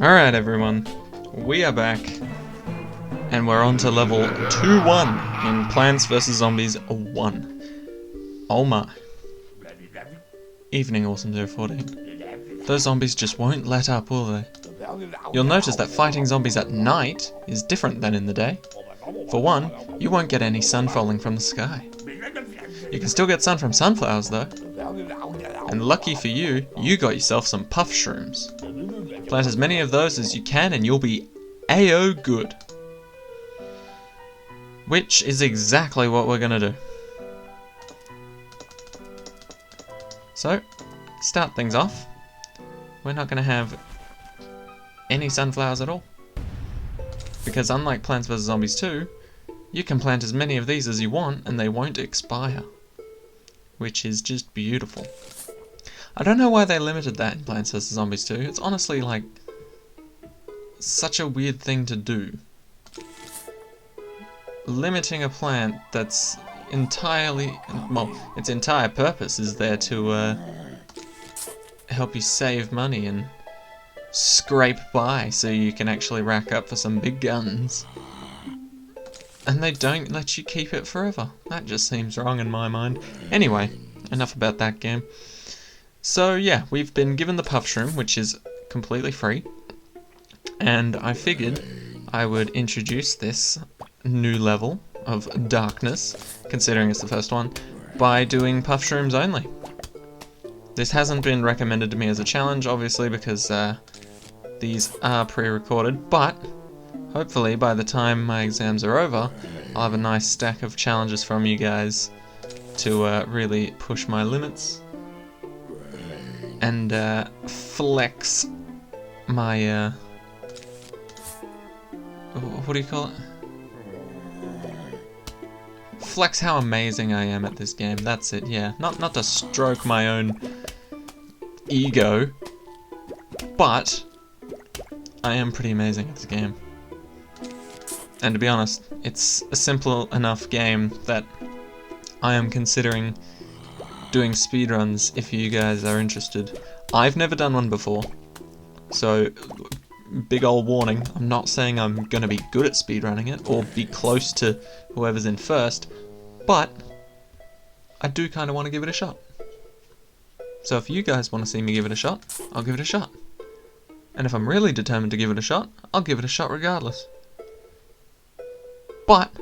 Alright everyone, we are back, and we're on to level 2-1 in Plants vs Zombies 1. Oh my. Evening, Awesome 014. Those zombies just won't let up, will they? You'll notice that fighting zombies at night is different than in the day. For one, you won't get any sun falling from the sky. You can still get sun from sunflowers though. And lucky for you, you got yourself some puff shrooms. Plant as many of those as you can and you'll be A-O good. Which is exactly what we're gonna do. So, start things off. We're not gonna have any sunflowers at all. Because unlike Plants vs Zombies 2, you can plant as many of these as you want and they won't expire. Which is just beautiful. I don't know why they limited that in Plants vs Zombies 2. It's honestly like such a weird thing to do. Limiting a plant that's entirely, well, its entire purpose is there to help you save money and scrape by so you can actually rack up for some big guns. And they don't let you keep it forever. That just seems wrong in my mind. Anyway, enough about that game. So yeah, we've been given the puff shroom, which is completely free. And I figured I would introduce this new level of darkness, considering it's the first one, by doing puff shrooms only. This hasn't been recommended to me as a challenge, obviously, because these are pre-recorded, but hopefully by the time my exams are over, I'll have a nice stack of challenges from you guys to really push my limits and flex my, what do you call it? Flex how amazing I am at this game, that's it, yeah. Not to stroke my own ego, but I am pretty amazing at this game. And to be honest, it's a simple enough game that I am considering doing speedruns if you guys are interested. I've never done one before, so big ol' warning, I'm not saying I'm gonna be good at speedrunning it or be close to whoever's in first, but I do kind of want to give it a shot. So if you guys want to see me give it a shot, I'll give it a shot. And if I'm really determined to give it a shot, I'll give it a shot regardless. But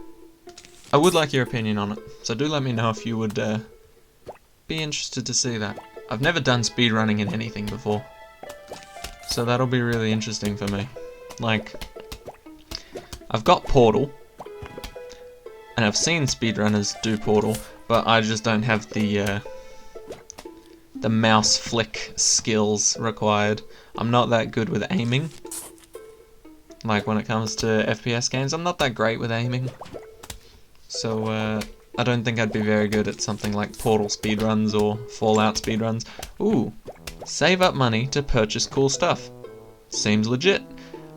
I would like your opinion on it, so do let me know if you would be interested to see that. I've never done speedrunning in anything before, so that'll be really interesting for me. Like, I've got Portal, and I've seen speedrunners do Portal, but I just don't have the mouse flick skills required. I'm not that good with aiming. Like when it comes to FPS games, I'm not that great with aiming. So I don't think I'd be very good at something like Portal speedruns or Fallout speedruns. Ooh, save up money to purchase cool stuff. Seems legit.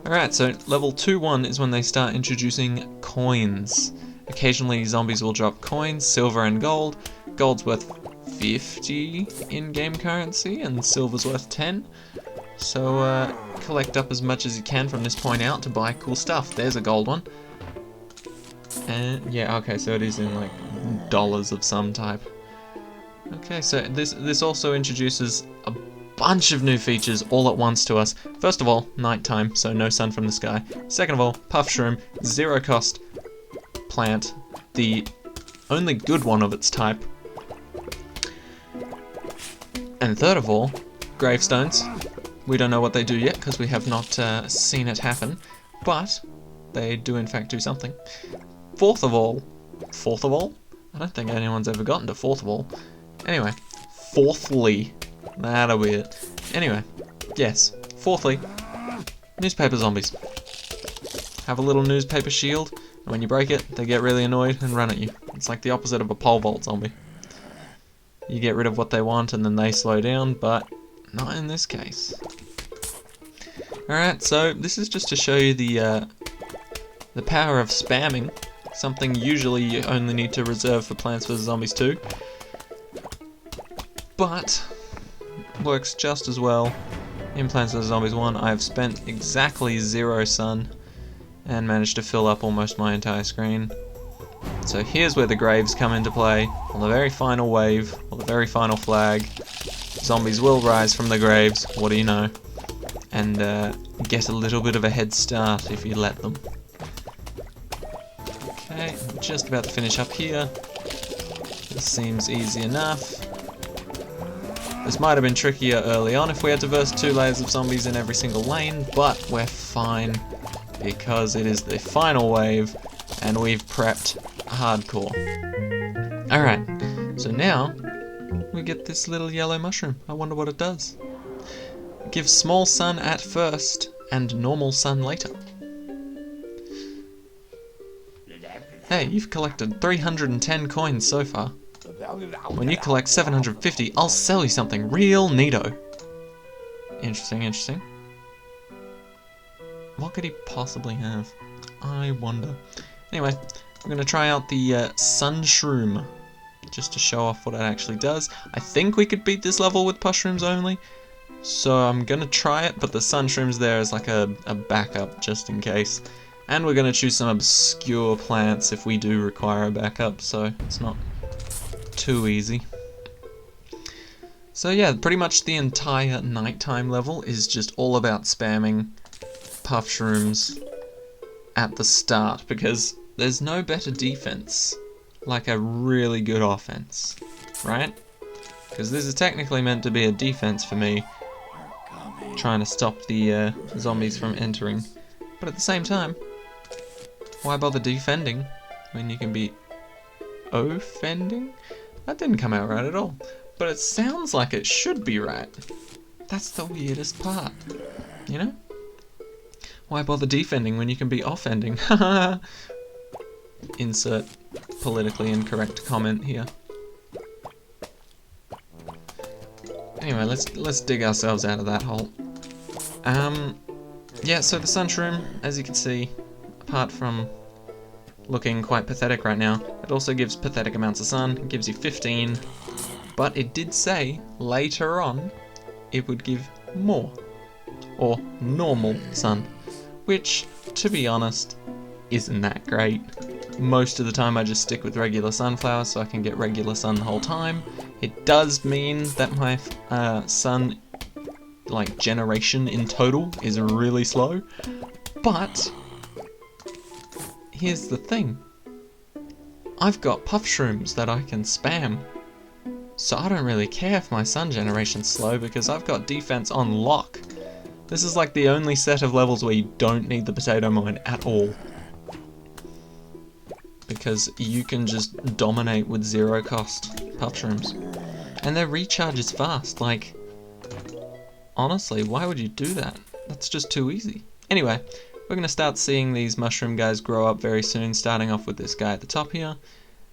Alright, so level 2-1 is when they start introducing coins. Occasionally zombies will drop coins, silver and gold. Gold's worth 50 in-game currency and silver's worth 10. So collect up as much as you can from this point out to buy cool stuff. There's a gold one. And yeah, okay, so it is in like dollars of some type. Okay, so this also introduces a bunch of new features all at once to us. First of all, nighttime, so no sun from the sky. Second of all, puff shroom, zero cost plant, the only good one of its type. And third of all, gravestones. We don't know what they do yet because we have not seen it happen, but they do in fact do something. Fourth of all? I don't think anyone's ever gotten to fourth of all. Anyway, fourthly, that'll be it. Anyway, yes, fourthly, newspaper zombies. Have a little newspaper shield, and when you break it, they get really annoyed and run at you. It's like the opposite of a pole vault zombie. You get rid of what they want and then they slow down, but not in this case. Alright, so this is just to show you the power of spamming, something usually you only need to reserve for Plants vs Zombies 2, but works just as well In Plants vs Zombies 1, I've spent exactly 0 sun and managed to fill up almost my entire screen. So here's where the graves come into play. On the very final wave, or the very final flag, zombies will rise from the graves, what do you know, and get a little bit of a head start if you let them. Okay, I'm just about to finish up here. This seems easy enough. This might have been trickier early on if we had to verse 2 layers of zombies in every single lane, but we're fine because it is the final wave and we've prepped hardcore. Alright, so now we get this little yellow mushroom. I wonder what it does. It gives small sun at first and normal sun later. Hey, you've collected 310 coins so far. When you collect 750, I'll sell you something real neato. Interesting, interesting. What could he possibly have? I wonder. Anyway, we're going to try out the Sun Shroom, just to show off what it actually does. I think we could beat this level with mushrooms only, so I'm going to try it, but the Sun Shroom's there as like a backup, just in case. And we're going to choose some obscure plants if we do require a backup, so it's not too easy. So yeah, pretty much the entire nighttime level is just all about spamming puff shrooms at the start, because there's no better defense like a really good offense, right? Because this is technically meant to be a defense for me, trying to stop the zombies from entering. But at the same time, why bother defending when you can be offending? That didn't come out right at all. But it sounds like it should be right. That's the weirdest part, you know? Why bother defending when you can be offending? Insert politically incorrect comment here. Anyway, let's dig ourselves out of that hole. Yeah, so the Sun Shroom, as you can see, apart from looking quite pathetic right now, it also gives pathetic amounts of sun. It gives you 15, but it did say later on it would give more, or normal sun, which, to be honest, isn't that great. Most of the time I just stick with regular sunflowers so I can get regular sun the whole time. It does mean that my sun generation in total is really slow, but here's the thing. I've got puff shrooms that I can spam, so I don't really care if my sun generation's slow because I've got defense on lock. This is like the only set of levels where you don't need the potato mine at all, because you can just dominate with 0 cost puff shrooms. And their recharge is fast, like, honestly, why would you do that? That's just too easy. Anyway, we're going to start seeing these mushroom guys grow up very soon, starting off with this guy at the top here,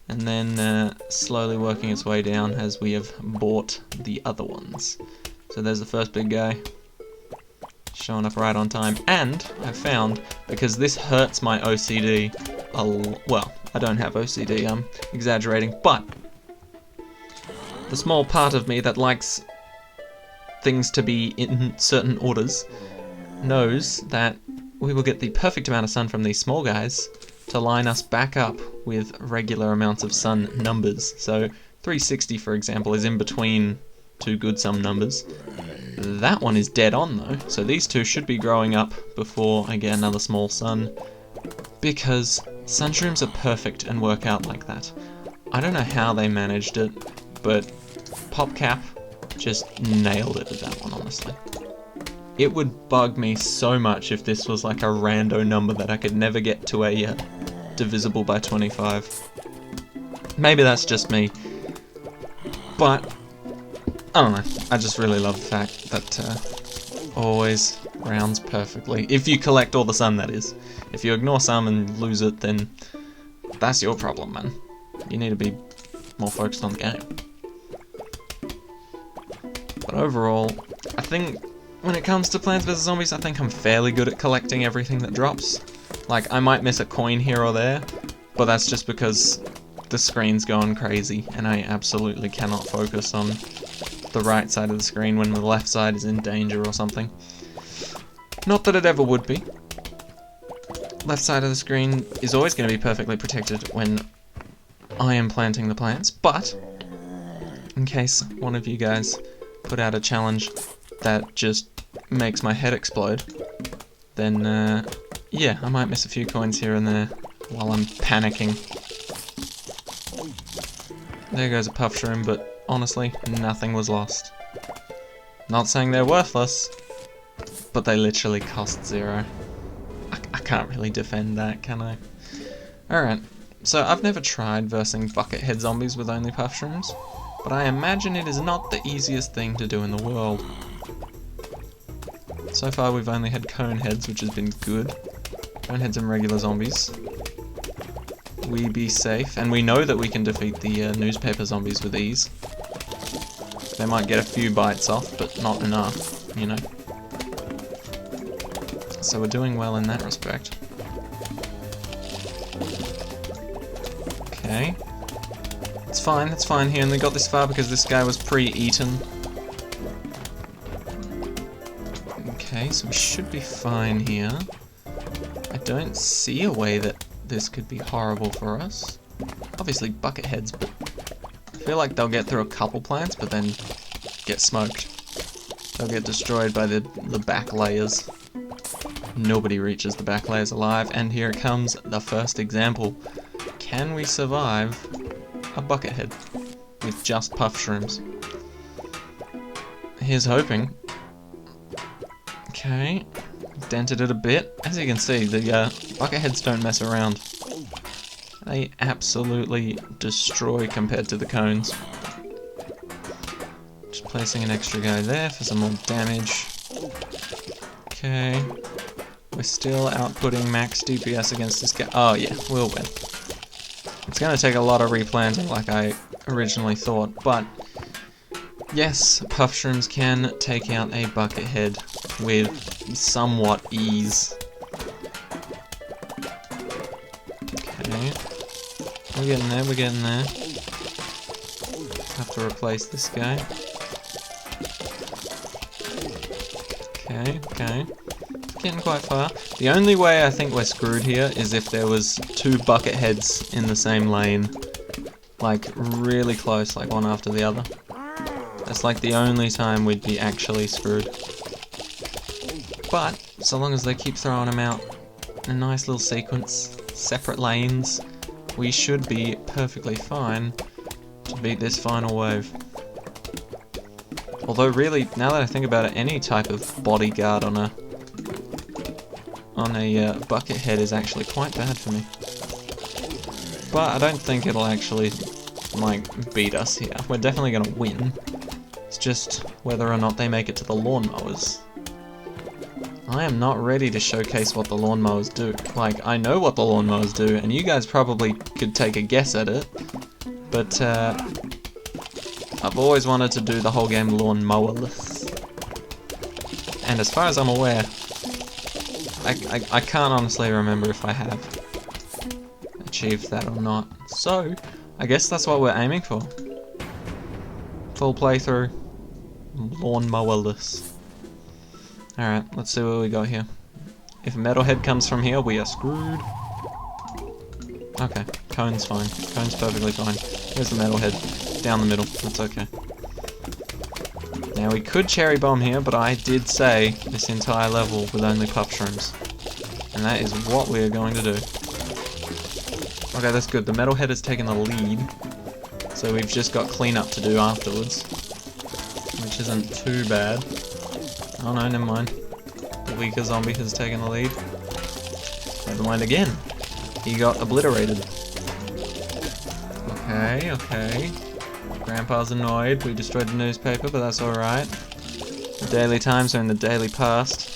and then slowly working its way down as we have bought the other ones. So there's the first big guy, showing up right on time, and I've found, because this hurts my OCD, well, I don't have OCD, I'm exaggerating, but the small part of me that likes things to be in certain orders knows that we will get the perfect amount of sun from these small guys to line us back up with regular amounts of sun numbers. So 360, for example, is in between two good sum numbers. That one is dead on though, so these two should be growing up before I get another small sun, because sun shrooms are perfect and work out like that. I don't know how they managed it, but PopCap just nailed it with that one, honestly. It would bug me so much if this was like a rando number that I could never get to a divisible by 25. Maybe that's just me, but I don't know, I just really love the fact that always rounds perfectly. If you collect all the sun, that is. If you ignore some and lose it, then that's your problem, man. You need to be more focused on the game. But overall, I think when it comes to Plants vs Zombies, I think I'm fairly good at collecting everything that drops. Like, I might miss a coin here or there, but that's just because the screen's going crazy and I absolutely cannot focus on the right side of the screen when the left side is in danger or something. Not that it ever would be. Left side of the screen is always going to be perfectly protected when I am planting the plants, but in case one of you guys put out a challenge that just makes my head explode, then yeah, I might miss a few coins here and there while I'm panicking. There goes a puff shroom, but honestly, nothing was lost. Not saying they're worthless, but they literally cost 0. I can't really defend that, can I? Alright, so I've never tried versing Buckethead zombies with only puff shrooms, but I imagine it is not the easiest thing to do in the world. So far we've only had Coneheads, which has been good. Coneheads and regular zombies. We be safe, and we know that we can defeat the newspaper zombies with ease. They might get a few bites off, but not enough, you know. So we're doing well in that respect. Okay. It's fine, he only got this far because this guy was pre-eaten. Okay, so we should be fine here. I don't see a way that this could be horrible for us. Obviously Bucketheads, but I feel like they'll get through a couple plants, but then get smoked. They'll get destroyed by the back layers. Nobody reaches the back layers alive, and here it comes, the first example. Can we survive a Buckethead with just puff shrooms? Here's hoping. Okay, dented it a bit. As you can see, the Bucketheads don't mess around. They absolutely destroy compared to the cones. Just placing an extra guy there for some more damage. Okay. We're still outputting max DPS against this guy. Oh yeah, we'll win. It's going to take a lot of replanting like I originally thought, but yes, puff shrooms can take out a Buckethead with somewhat ease. Okay. We're getting there. Have to replace this guy. Okay. Getting quite far. The only way I think we're screwed here is if there was 2 Bucketheads in the same lane. Like, really close, like one after the other. That's like the only time we'd be actually screwed. But, so long as they keep throwing them out in a nice little sequence, separate lanes, we should be perfectly fine to beat this final wave. Although really, now that I think about it, any type of bodyguard on a Buckethead is actually quite bad for me. But I don't think it'll actually, like, beat us here. We're definitely gonna win. It's just whether or not they make it to the lawnmowers. I am not ready to showcase what the lawnmowers do. Like, I know what the lawnmowers do, and you guys probably could take a guess at it. But, I've always wanted to do the whole game lawnmowerless. And as far as I'm aware, I can't honestly remember if I have achieved that or not. So, I guess that's what we're aiming for. Full playthrough, lawnmowerless. Alright, let's see what we got here. If a metalhead comes from here, we are screwed. Okay, cone's fine. Cone's perfectly fine. Here's the metalhead. Down the middle, that's okay. Now we could cherry bomb here, but I did say this entire level with only puff shrooms. And that is what we are going to do. Okay, that's good. The metalhead has taken the lead. So we've just got cleanup to do afterwards. Which isn't too bad. Oh no, never mind. The weaker zombie has taken the lead. Never mind again. He got obliterated. Okay. Grandpa's annoyed. We destroyed the newspaper, but that's alright. The Daily Times are in the daily past.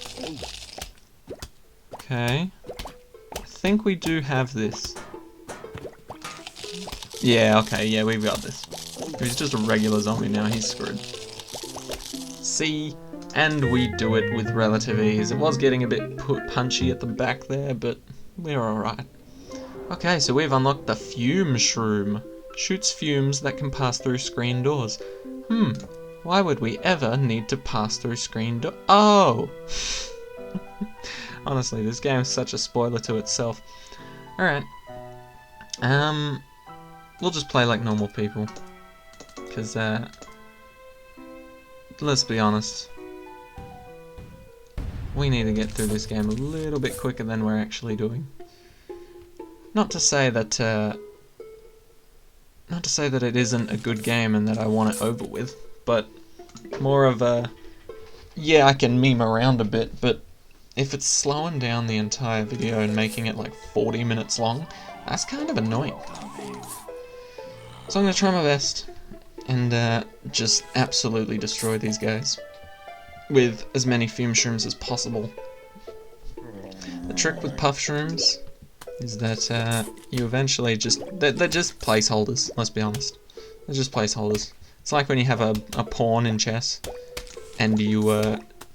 Okay. I think we do have this. Yeah, okay, yeah, we've got this. He's just a regular zombie now, he's screwed. See? And we do it with relative ease. It was getting a bit punchy at the back there, but we're alright. Okay, so we've unlocked the Fume Shroom. Shoots fumes that can pass through screen doors. Why would we ever need to pass through screen door? Oh! Honestly, this game is such a spoiler to itself. Alright. We'll just play like normal people. Because, let's be honest. We need to get through this game a little bit quicker than we're actually doing. Not to say that it isn't a good game and that I want it over with, but more of a, yeah, I can meme around a bit, but if it's slowing down the entire video and making it like 40 minutes long, that's kind of annoying. So I'm going to try my best and just absolutely destroy these guys with as many fume shrooms as possible. The trick with puff shrooms is that you eventually just... They're just placeholders, let's be honest. They're just placeholders. It's like when you have a pawn in chess and you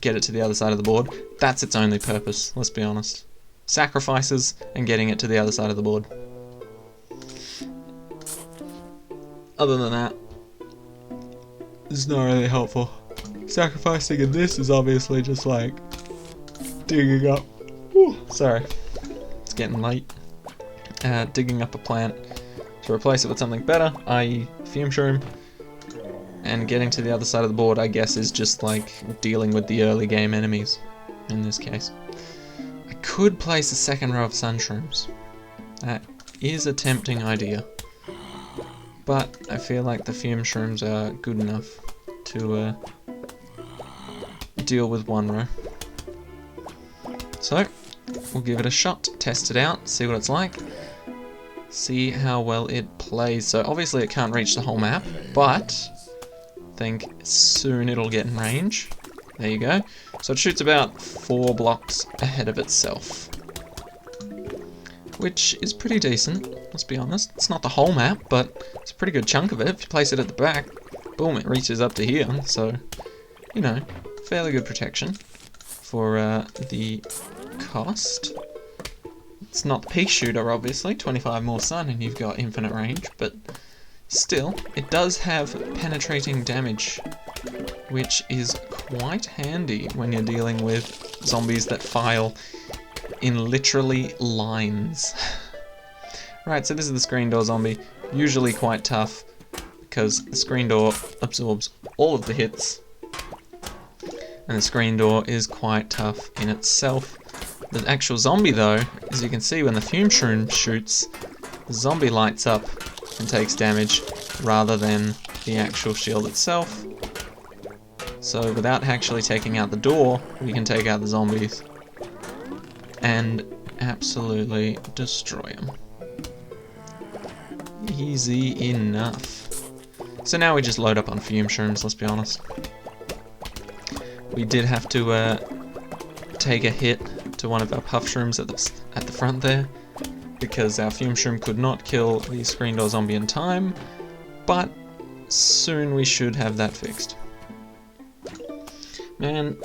get it to the other side of the board. That's its only purpose, let's be honest. Sacrifices and getting it to the other side of the board. Other than that, it's not really helpful. Sacrificing in this is obviously just like digging up. Whew, sorry, it's getting late. Digging up a plant to replace it with something better, i.e. fume shroom. And getting to the other side of the board, I guess, is just like dealing with the early game enemies in this case. I could place a second row of sun shrooms. That is a tempting idea. But I feel like the fume shrooms are good enough to deal with one row. So, we'll give it a shot, test it out, see what it's like, see how well it plays. So obviously it can't reach the whole map, but I think soon it'll get in range. There you go. So it shoots about 4 blocks ahead of itself, which is pretty decent, let's be honest. It's not the whole map, but it's a pretty good chunk of it. If you place it at the back, boom, it reaches up to here. So, you know, fairly good protection for the cost. It's not the pea shooter, obviously, 25 more sun and you've got infinite range, but still, it does have penetrating damage, which is quite handy when you're dealing with zombies that file in literally lines. Right, so this is the screen door zombie, usually quite tough because the screen door absorbs all of the hits, and the screen door is quite tough in itself. The actual zombie though, as you can see when the fume shroom shoots, the zombie lights up and takes damage rather than the actual shield itself. So without actually taking out the door, we can take out the zombies and absolutely destroy them. Easy enough. So now we just load up on fume shrooms, let's be honest. We did have to take a hit to one of our puff shrooms at the front there, because our fume shroom could not kill the screen door zombie in time, but soon we should have that fixed. Man,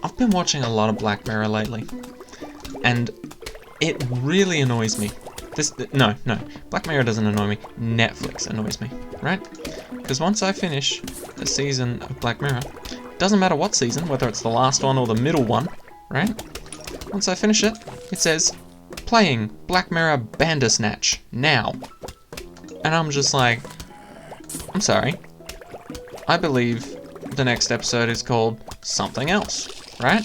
I've been watching a lot of Black Mirror lately, and it really annoys me. No, Black Mirror doesn't annoy me, Netflix annoys me, right? Because once I finish a season of Black Mirror, doesn't matter what season, whether it's the last one or the middle one, right? Once I finish it, it says, playing Black Mirror Bandersnatch now. And I'm just like, I'm sorry. I believe the next episode is called something else, right?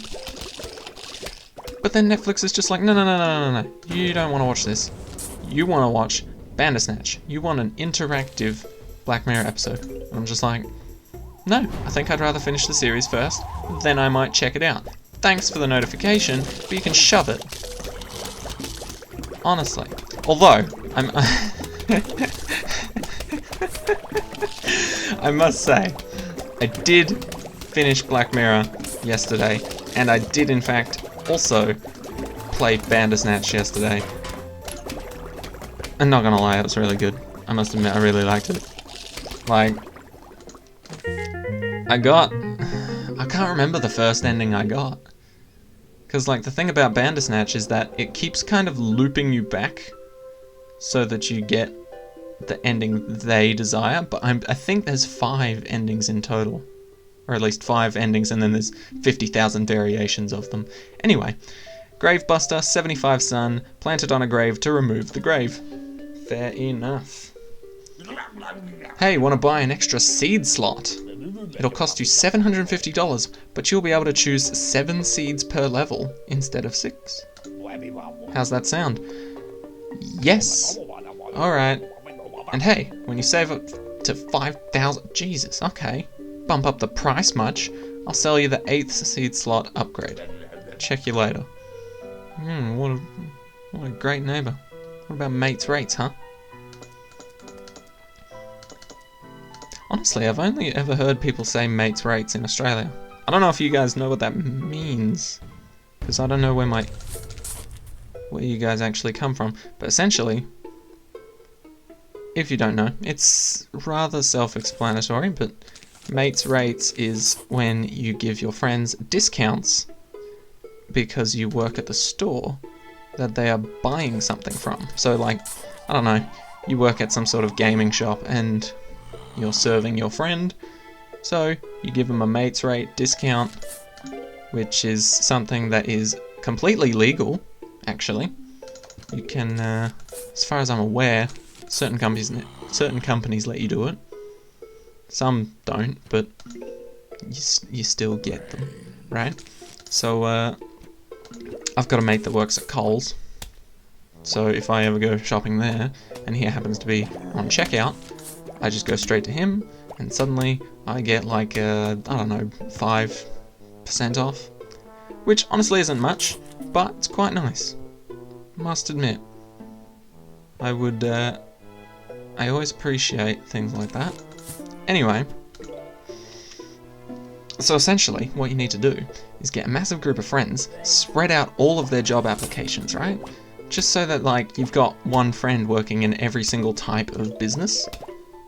But then Netflix is just like, no, you don't want to watch this. You want to watch Bandersnatch. You want an interactive Black Mirror episode. And I'm just like, no, I think I'd rather finish the series first, then I might check it out. Thanks for the notification, but you can shove it. Honestly. Although, I must say, I did finish Black Mirror yesterday, and I did in fact also play Bandersnatch yesterday. I'm not gonna lie, it was really good. I must admit, I really liked it. Like, I can't remember the first ending I got. Because, like, the thing about Bandersnatch is that it keeps kind of looping you back so that you get the ending they desire, but I think there's 5 endings in total. Or at least 5 endings, and then there's 50,000 variations of them. Anyway, Gravebuster, 75 sun, planted on a grave to remove the grave. Fair enough. Hey, want to buy an extra seed slot? It'll cost you $750, but you'll be able to choose 7 seeds per level instead of 6. How's that sound? Yes. Alright. And hey, when you save up to 5,000... Jesus, okay. Bump up the price much, I'll sell you the 8th seed slot upgrade. Check you later. What a great neighbour. What about mates rates, huh? Honestly, I've only ever heard people say mates rates in Australia. I don't know if you guys know what that means, because I don't know where you guys actually come from. But essentially, if you don't know, it's rather self-explanatory, but mates rates is when you give your friends discounts because you work at the store that they are buying something from. So like, I don't know, you work at some sort of gaming shop and you're serving your friend, so you give them a mates rate discount, which is something that is completely legal, actually. You can, as far as I'm aware, certain companies let you do it. Some don't, but you still get them, right? So, I've got a mate that works at Coles, so if I ever go shopping there, and he happens to be on checkout, I just go straight to him, and suddenly I get like, I don't know, 5% off. Which honestly isn't much, but it's quite nice. Must admit. I always appreciate things like that. Anyway, so essentially what you need to do is get a massive group of friends, spread out all of their job applications, right? Just so that like you've got one friend working in every single type of business.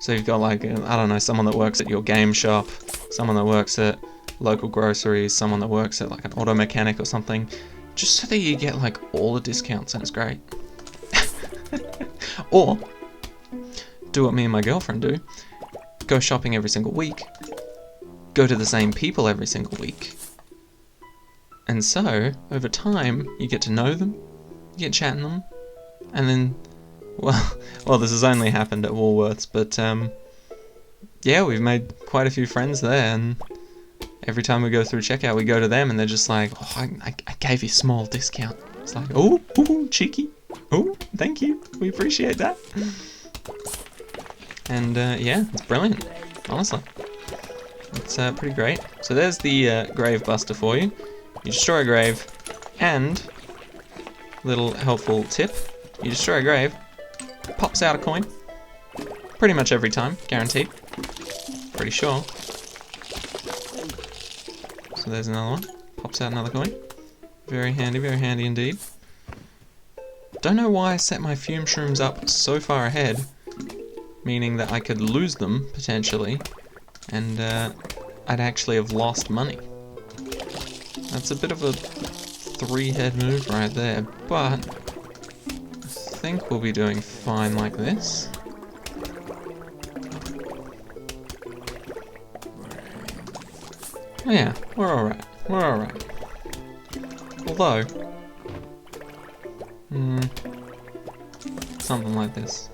So you've got like, I don't know, someone that works at your game shop, someone that works at local groceries, someone that works at like an auto mechanic or something, just so that you get like all the discounts and it's great. Or, do what me and my girlfriend do, go shopping every single week, go to the same people every single week. And so, over time, you get to know them, you get chatting them, and then, well, this has only happened at Woolworths, but, yeah, we've made quite a few friends there, and every time we go through checkout, we go to them, and they're just like, oh, I gave you a small discount. It's like, oh, cheeky. Oh, thank you. We appreciate that. And, yeah, it's brilliant, honestly. It's pretty great. So there's the grave buster for you. You destroy a grave, and, little helpful tip, you destroy a grave, pops out a coin. Pretty much every time, guaranteed. Pretty sure. So there's another one. Pops out another coin. Very handy indeed. Don't know why I set my fume shrooms up so far ahead, meaning that I could lose them, potentially, and I'd actually have lost money. That's a bit of a 3-head move right there, but I think we'll be doing fine like this. Oh yeah, we're alright. Although, something like this.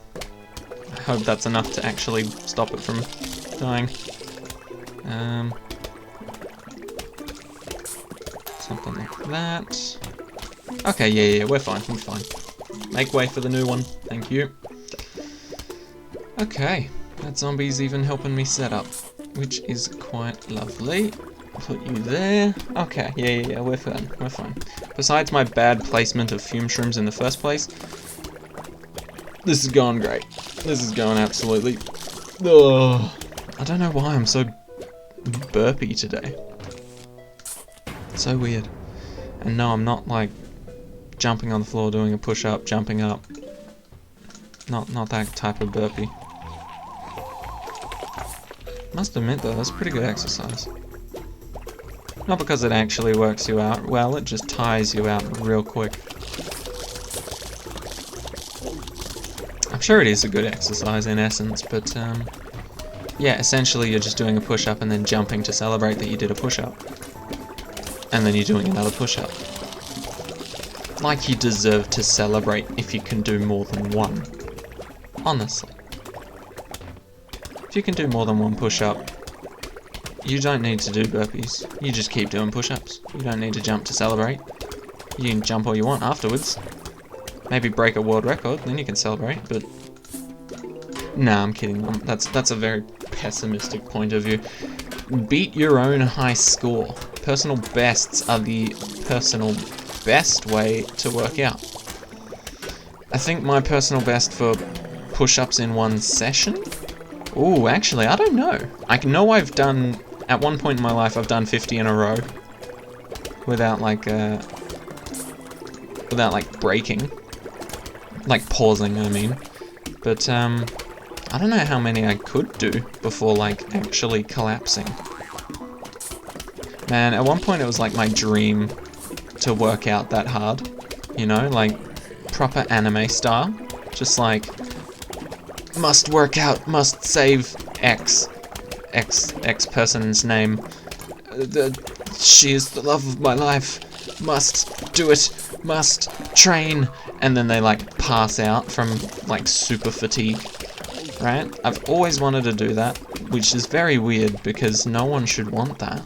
I hope that's enough to actually stop it from dying. Something like that. Okay, yeah, we're fine. Make way for the new one. Thank you. Okay, that zombie's even helping me set up, which is quite lovely. Put you there. Okay, yeah, we're fine. Besides my bad placement of fume shrooms in the first place, this is going great. This is going absolutely... Ugh. I don't know why I'm so burpy today. It's so weird. And no, I'm not like jumping on the floor doing a push-up, jumping up. Not that type of burpee. Must admit though, that's pretty good exercise. Not because it actually works you out well, it just tires you out real quick. I'm sure it is a good exercise in essence, but yeah, essentially you're just doing a push-up and then jumping to celebrate that you did a push-up. And then you're doing another push-up. Like you deserve to celebrate if you can do more than one. Honestly. If you can do more than one push-up, you don't need to do burpees. You just keep doing push-ups. You don't need to jump to celebrate. You can jump all you want afterwards. Maybe break a world record, then you can celebrate, but... Nah, I'm kidding. That's a very pessimistic point of view. Beat your own high score. Personal bests are the personal best way to work out. I think my personal best for push-ups in one session? Ooh, actually, I don't know. I know I've done... At one point in my life, I've done 50 in a row. Without, like, breaking. Like, pausing, I mean. But, I don't know how many I could do before, like, actually collapsing. Man, at one point it was like my dream to work out that hard. You know, like, proper anime style. Just like, must work out, must save X person's name. She is the love of my life. Must do it, must train. And then they, like, pass out from, like, super fatigue. Right? I've always wanted to do that, which is very weird because no one should want that.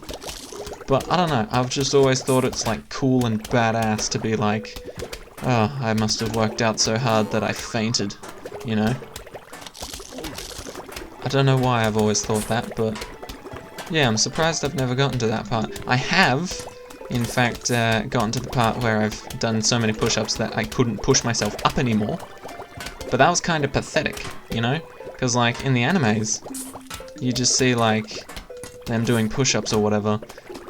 But I don't know, I've just always thought it's like cool and badass to be like, oh, I must have worked out so hard that I fainted, you know? I don't know why I've always thought that, but yeah, I'm surprised I've never gotten to that part. I have, in fact, gotten to the part where I've done so many push-ups that I couldn't push myself up anymore. But that was kind of pathetic, you know? Because, like, in the animes, you just see, like, them doing push-ups or whatever,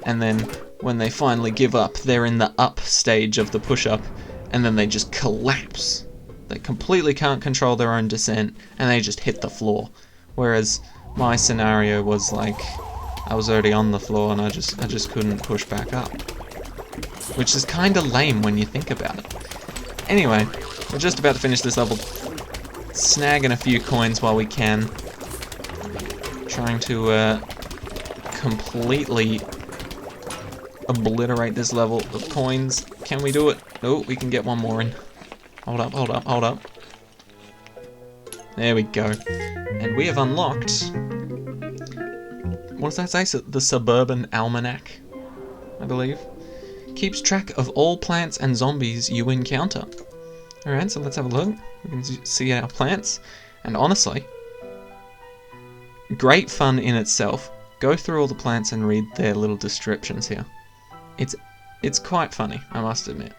and then when they finally give up, they're in the up stage of the push-up, and then they just collapse. They completely can't control their own descent, and they just hit the floor. Whereas my scenario was, like, I was already on the floor, and I just couldn't push back up. Which is kind of lame when you think about it. Anyway, we're just about to finish this level. Snagging a few coins while we can. Trying to completely obliterate this level of coins. Can we do it? Oh, we can get one more in. Hold up, hold up, hold up. There we go. And we have unlocked... What does that say? The Suburban Almanac, I believe. Keeps track of all plants and zombies you encounter. Alright, so let's have a look. We can see our plants. And honestly, great fun in itself. Go through all the plants and read their little descriptions here. It's quite funny, I must admit.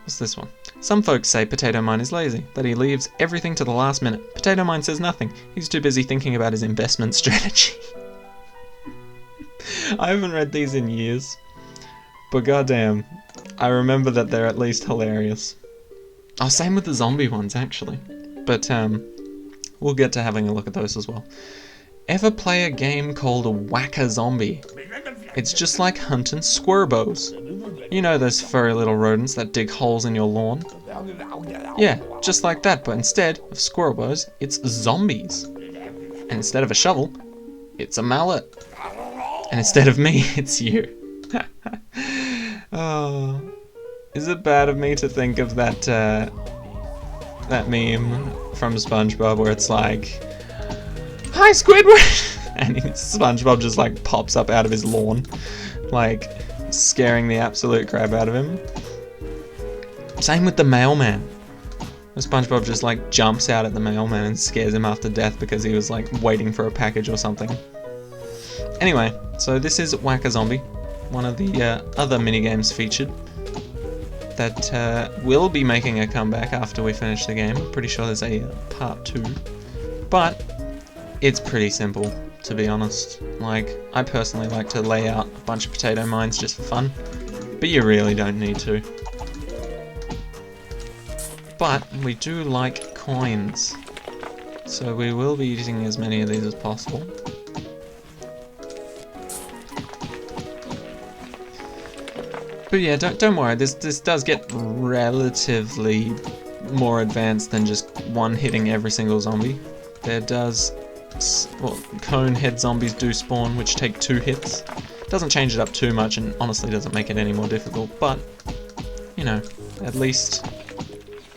What's this one? Some folks say Potato Mine is lazy, that he leaves everything to the last minute. Potato Mine says nothing. He's too busy thinking about his investment strategy. I haven't read these in years. But goddamn, I remember that they're at least hilarious. Oh, same with the zombie ones, actually. But, we'll get to having a look at those as well. Ever play a game called Whack-A-Zombie? It's just like hunting squirbows. You know those furry little rodents that dig holes in your lawn? Yeah, just like that, but instead of squirbows, it's zombies. And instead of a shovel, it's a mallet. And instead of me, it's you. Oh, is it bad of me to think of that that meme from SpongeBob where it's like, "Hi, Squidward!" and SpongeBob just like pops up out of his lawn, like scaring the absolute crap out of him. Same with the mailman. SpongeBob just like jumps out at the mailman and scares him after death because he was like waiting for a package or something. Anyway, so this is Whack-A-Zombie, one of the other minigames featured that will be making a comeback after we finish the game. I'm pretty sure there's a part 2. But it's pretty simple, to be honest. Like, I personally like to lay out a bunch of potato mines just for fun, but you really don't need to. But we do like coins, so we will be using as many of these as possible. But yeah, don't worry, this does get relatively more advanced than just one hitting every single zombie. There does cone head zombies do spawn, which take 2 hits. Doesn't change it up too much, and honestly doesn't make it any more difficult, but, you know, at least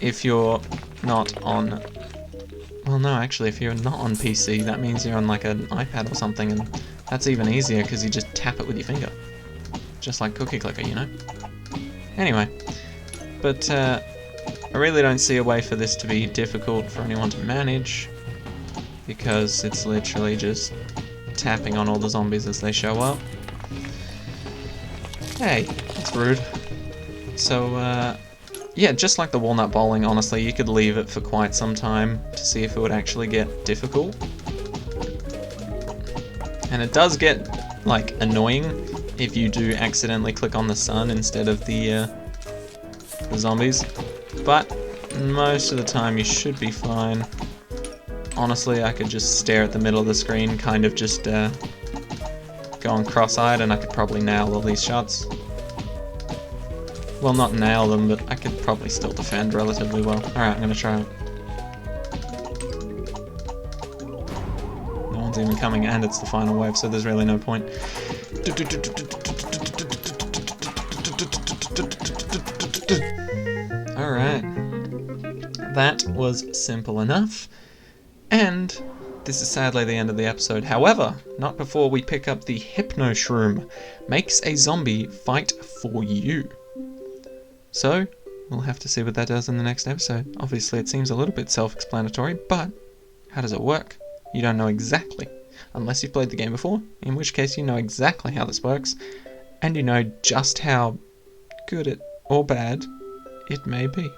if you're not on... Well, no, actually, if you're not on PC, that means you're on like an iPad or something, and that's even easier because you just tap it with your finger. Just like Cookie Clicker, you know? Anyway, but I really don't see a way for this to be difficult for anyone to manage, because it's literally just tapping on all the zombies as they show up. Hey, that's rude. So, yeah, just like the walnut bowling, honestly, you could leave it for quite some time to see if it would actually get difficult. And it does get, like, annoying if you do accidentally click on the sun instead of the zombies. But most of the time you should be fine. Honestly, I could just stare at the middle of the screen, kind of just going cross-eyed, and I could probably nail all these shots. Well, not nail them, but I could probably still defend relatively well. Alright, I'm gonna try it. No one's even coming, and it's the final wave, so there's really no point. Alright. That was simple enough. And this is sadly the end of the episode. However, not before we pick up the Hypno Shroom. Makes a zombie fight for you. So, we'll have to see what that does in the next episode. Obviously, it seems a little bit self-explanatory, but how does it work? You don't know exactly. Unless you've played the game before, in which case you know exactly how this works, and you know just how good it, or bad, it may be.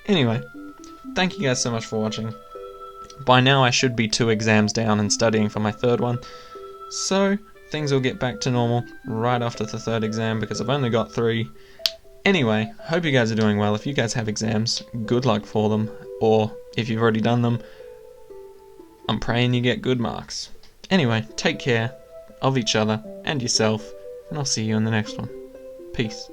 Anyway, thank you guys so much for watching. By now I should be 2 exams down and studying for my 3rd one, so things will get back to normal right after the 3rd exam because I've only got 3. Anyway, hope you guys are doing well. If you guys have exams, good luck for them, or if you've already done them, I'm praying you get good marks. Anyway, take care of each other and yourself, and I'll see you in the next one. Peace.